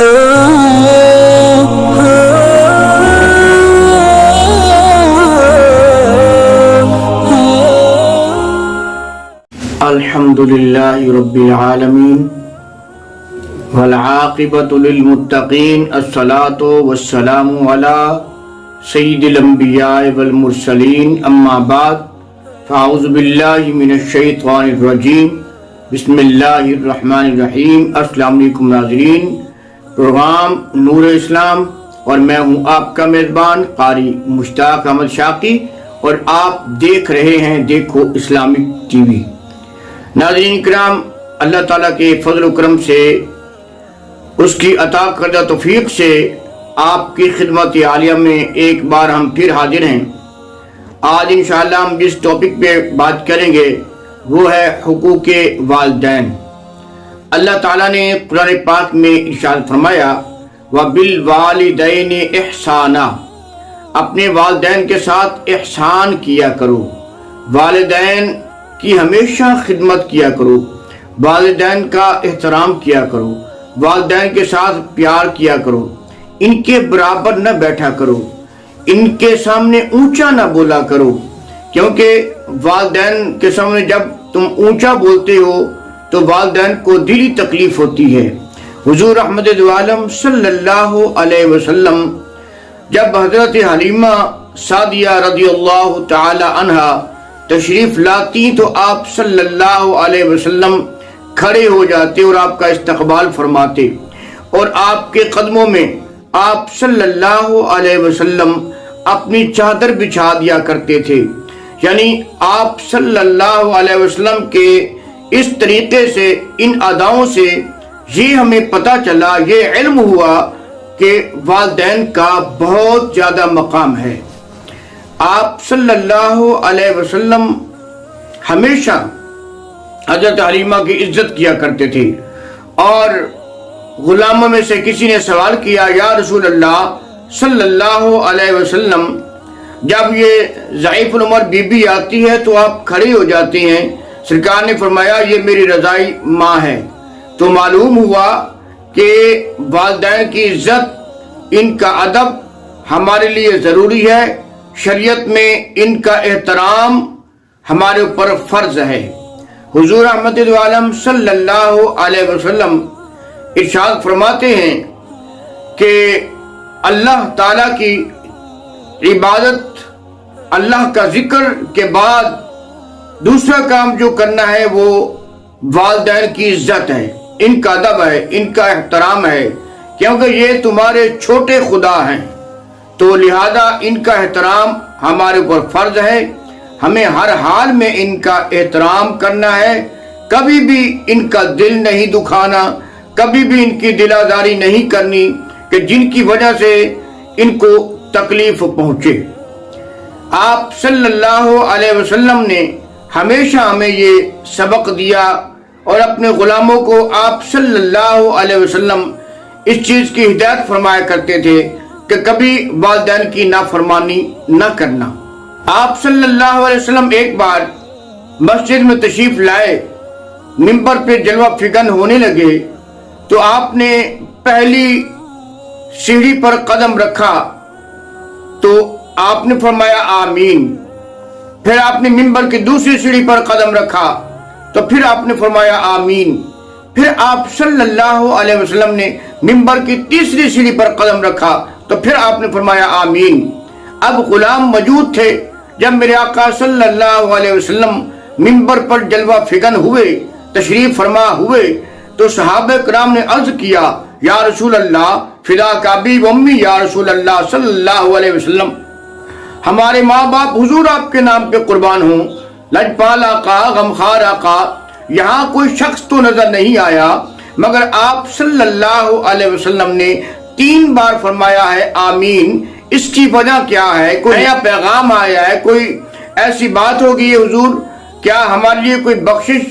الحمدللہ رب العالمین والعاقبۃ للمتقین الصلاۃ والسلام علی سید الانبیاء والمرسلین اما بعد فاعوذ باللہ من الشیطان الرجیم بسم اللہ الرحمن الرحیم۔ السلام علیکم ناظرین، پروگرام نور اسلام اور میں ہوں آپ کا میزبان قاری مشتاق احمد شاقی اور آپ دیکھ رہے ہیں دیکھو اسلامک ٹی وی۔ ناظرین کرام، اللہ تعالیٰ کے فضل و کرم سے، اس کی عطا کردہ توفیق سے آپ کی خدمت عالیہ میں ایک بار ہم پھر حاضر ہیں۔ آج انشاءاللہ ہم جس ٹاپک پہ بات کریں گے وہ ہے حقوق والدین۔ اللہ تعالیٰ نے قرآن پاک میں ارشاد فرمایا وَبِالْوَالِدَيْنِ إِحْسَانًا، اپنے والدین کے ساتھ احسان کیا کرو، والدین کی ہمیشہ خدمت کیا کرو، والدین کا احترام کیا کرو، والدین کے ساتھ پیار کیا کرو، ان کے برابر نہ بیٹھا کرو، ان کے سامنے اونچا نہ بولا کرو، کیونکہ والدین کے سامنے جب تم اونچا بولتے ہو تو والدین کو دلی تکلیف ہوتی ہے۔ حضور رحمت دو عالم صلی اللہ علیہ وسلم جب حضرت حلیمہ سعدیہ رضی اللہ تعالی عنہا تشریف لاتی تو آپ صلی اللہ علیہ وسلم کھڑے ہو جاتے اور آپ کا استقبال فرماتے، اور آپ کے قدموں میں آپ صلی اللہ علیہ وسلم اپنی چادر بچھا دیا کرتے تھے۔ یعنی آپ صلی اللہ علیہ وسلم کے اس طریقے سے، ان اداؤں سے یہ ہمیں پتہ چلا، یہ علم ہوا کہ والدین کا بہت زیادہ مقام ہے۔ آپ صلی اللہ علیہ وسلم ہمیشہ حضرت حلیمہ کی عزت کیا کرتے تھے، اور غلاموں میں سے کسی نے سوال کیا یا رسول اللہ صلی اللہ علیہ وسلم، جب یہ ضعیف العمر بی بی آتی ہے تو آپ کھڑے ہو جاتے ہیں؟ سرکار نے فرمایا یہ میری رضائی ماں ہے۔ تو معلوم ہوا کہ والدین کی عزت، ان کا ادب ہمارے لیے ضروری ہے، شریعت میں ان کا احترام ہمارے اوپر فرض ہے۔ حضور رحمت دو عالم صلی اللہ علیہ وسلم ارشاد فرماتے ہیں کہ اللہ تعالیٰ کی عبادت، اللہ کا ذکر کے بعد دوسرا کام جو کرنا ہے وہ والدین کی عزت ہے، ان کا ادب ہے، ان کا احترام ہے، کیونکہ یہ تمہارے چھوٹے خدا ہیں، تو لہذا ان کا احترام ہمارے اوپر فرض ہے۔ ہمیں ہر حال میں ان کا احترام کرنا ہے، کبھی بھی ان کا دل نہیں دکھانا، کبھی بھی ان کی دل آزاری نہیں کرنی کہ جن کی وجہ سے ان کو تکلیف پہنچے۔ آپ صلی اللہ علیہ وسلم نے ہمیشہ ہمیں یہ سبق دیا، اور اپنے غلاموں کو آپ صلی اللہ علیہ وسلم اس چیز کی ہدایت فرمایا کرتے تھے کہ کبھی والدین کی نافرمانی نہ کرنا۔ آپ صلی اللہ علیہ وسلم ایک بار مسجد میں تشریف لائے، منبر پہ جلوہ فکن ہونے لگے تو آپ نے پہلی سیڑھی پر قدم رکھا تو آپ نے فرمایا آمین، پھر آپ نے منبر کی دوسری سیڑھی پر قدم رکھا تو پھر آپ نے فرمایا آمین، پھر آپ صلی اللہ علیہ وسلم نے منبر کی تیسری سیڑھی پر قدم رکھا تو پھر آپ نے فرمایا آمین۔ اب غلام موجود تھے، جب میرے آقا صلی اللہ علیہ وسلم منبر پر جلوہ فکن ہوئے، تشریف فرما ہوئے، تو صحابہ کرام نے عرض کیا یا رسول اللہ فداک ابی و امی، یا رسول اللہ صلی اللہ علیہ وسلم ہمارے ماں باپ حضور آپ کے نام پہ قربان ہوں، لجپال آقا، غمخوار آقا، یہاں کوئی شخص تو نظر نہیں آیا مگر آپ صلی اللہ علیہ وسلم نے 3 بار فرمایا ہے آمین۔ اس کی وجہ کیا ہے؟ کوئی نیا پیغام آیا ہے؟ کوئی ایسی بات ہوگی حضور؟ کیا ہمارے لیے کوئی بخشش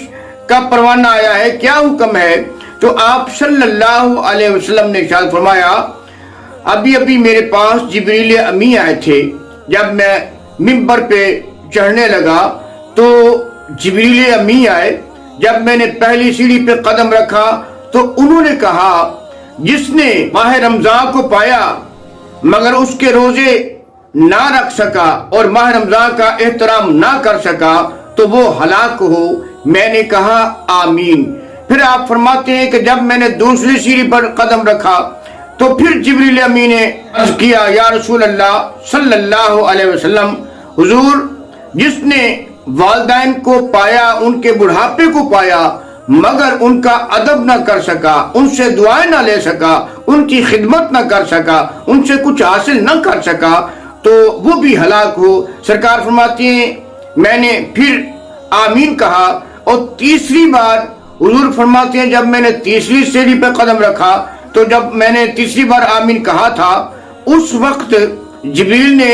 کا پروانہ آیا ہے؟ کیا حکم ہے؟ تو آپ صلی اللہ علیہ وسلم نے ارشاد فرمایا ابھی میرے پاس جبریل امی آئے تھے، جب میں منبر پہ چڑھنے لگا تو جبریل امی آئے، جب میں نے پہلی سیڑھی پہ قدم رکھا تو انہوں نے کہا جس نے ماہ رمضان کو پایا مگر اس کے روزے نہ رکھ سکا اور ماہ رمضان کا احترام نہ کر سکا تو وہ ہلاک ہو۔ میں نے کہا آمین۔ پھر آپ فرماتے ہیں کہ جب میں نے دوسری سیڑھی پر قدم رکھا تو پھر جبریل امین نے عرض کیا یا رسول اللہ صلی اللہ علیہ وسلم، حضور جس نے والدین کو پایا، ان کے بڑھاپے کو پایا مگر ان کا ادب نہ کر سکا، ان سے دعائیں نہ لے سکا، ان کی خدمت نہ کر سکا، ان سے کچھ حاصل نہ کر سکا تو وہ بھی ہلاک ہو۔ سرکار فرماتے ہیں میں نے پھر آمین کہا اور تیسری بار حضور فرماتے ہیں جب میں نے تیسری سیڑھی پہ قدم رکھا تو جب میں نے تیسری بار آمین کہا تھا اس وقت جبریل نے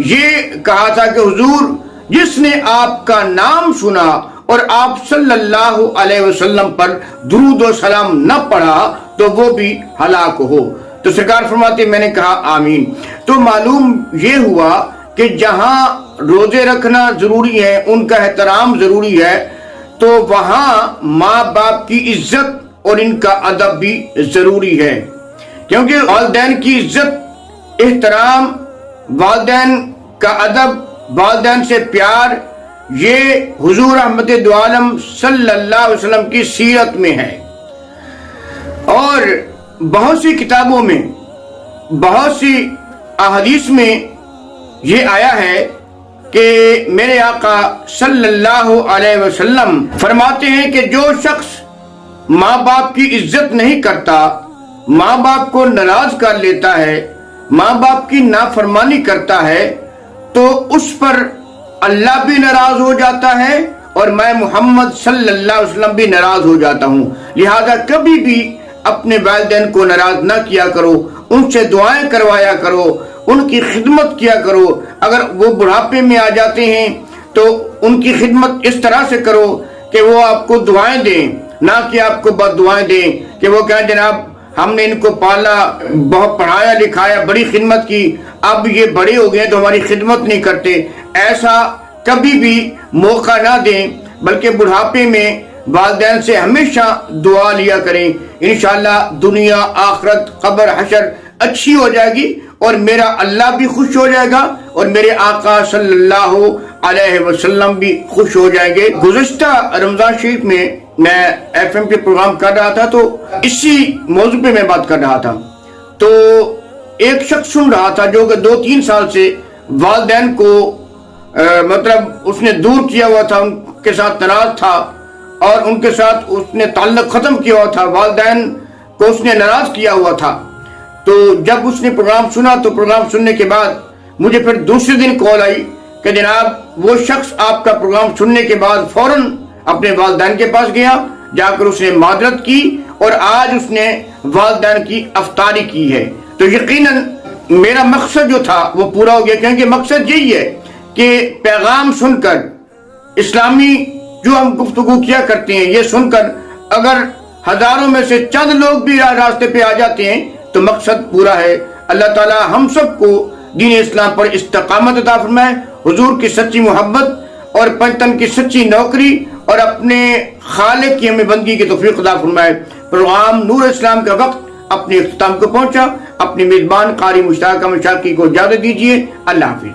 یہ کہا تھا کہ حضور جس نے آپ کا نام سنا اور آپ صلی اللہ علیہ وسلم پر درود و سلام نہ پڑھا تو وہ بھی ہلاک ہو۔ تو سرکار فرماتے میں نے کہا آمین۔ تو معلوم یہ ہوا کہ جہاں روزے رکھنا ضروری ہے، ان کا احترام ضروری ہے، تو وہاں ماں باپ کی عزت اور ان کا ادب بھی ضروری ہے، کیونکہ والدین کی عزت، احترام، والدین کا ادب، والدین سے پیار، یہ حضور رحمت دو عالم صلی اللہ علیہ وسلم کی سیرت میں ہے۔ اور بہت سی کتابوں میں، بہت سی احادیث میں یہ آیا ہے کہ میرے آقا صلی اللہ علیہ وسلم فرماتے ہیں کہ جو شخص ماں باپ کی عزت نہیں کرتا، ماں باپ کو ناراض کر لیتا ہے، ماں باپ کی نافرمانی کرتا ہے تو اس پر اللہ بھی ناراض ہو جاتا ہے اور میں محمد صلی اللہ علیہ وسلم بھی ناراض ہو جاتا ہوں۔ لہذا کبھی بھی اپنے والدین کو ناراض نہ کیا کرو، ان سے دعائیں کروایا کرو، ان کی خدمت کیا کرو۔ اگر وہ بڑھاپے میں آ جاتے ہیں تو ان کی خدمت اس طرح سے کرو کہ وہ آپ کو دعائیں دیں، نہ کہ آپ کو بد دعائیں دیں کہ وہ کہیں جناب ہم نے ان کو پالا، بہت پڑھایا لکھایا، بڑی خدمت کی، اب یہ بڑے ہو گئے تو ہماری خدمت نہیں کرتے۔ ایسا کبھی بھی موقع نہ دیں، بلکہ بڑھاپے میں والدین سے ہمیشہ دعا لیا کریں۔ انشاءاللہ دنیا، آخرت، قبر، حشر اچھی ہو جائے گی اور میرا اللہ بھی خوش ہو جائے گا اور میرے آقا صلی اللہ علیہ وسلم بھی خوش ہو جائیں گے۔ گزشتہ رمضان شریف میں ایف ایم پہ پروگرام کر رہا تھا تو اسی موضوع پہ میں بات کر رہا تھا، تو ایک شخص سن رہا تھا جو کہ 2-3 سال سے والدین کو مطلب اس نے دور کیا ہوا تھا، ان کے ساتھ ناراض تھا اور ان کے ساتھ اس نے تعلق ختم کیا ہوا تھا، والدین کو اس نے ناراض کیا ہوا تھا۔ تو جب اس نے پروگرام سنا تو پروگرام سننے کے بعد مجھے پھر دوسرے دن کال آئی کہ جناب وہ شخص آپ کا پروگرام سننے کے بعد فوراً اپنے والدین کے پاس گیا، جا کر اس نے معذرت کی اور آج اس نے والدین کی افطاری کی ہے۔ تو یقیناً میرا مقصد جو تھا وہ پورا ہو گیا، کیونکہ مقصد یہی ہے کہ پیغام سن کر، اسلامی جو ہم گفتگو کیا کرتے ہیں یہ سن کر اگر ہزاروں میں سے چند لوگ بھی راستے پہ آ جاتے ہیں تو مقصد پورا ہے۔ اللہ تعالی ہم سب کو دین اسلام پر استقامت عطا فرمائے، حضور کی سچی محبت اور پنجتن کی سچی نوکری اور اپنے خالق کی ہمیں بندگی کی توفیق عطا فرمائے۔ پروگرام نور اسلام کا وقت اپنے اختتام کو پہنچا۔ اپنی میزبان قاری مشتاق مشاقی کو اجازت دیجیے۔ اللہ حافظ۔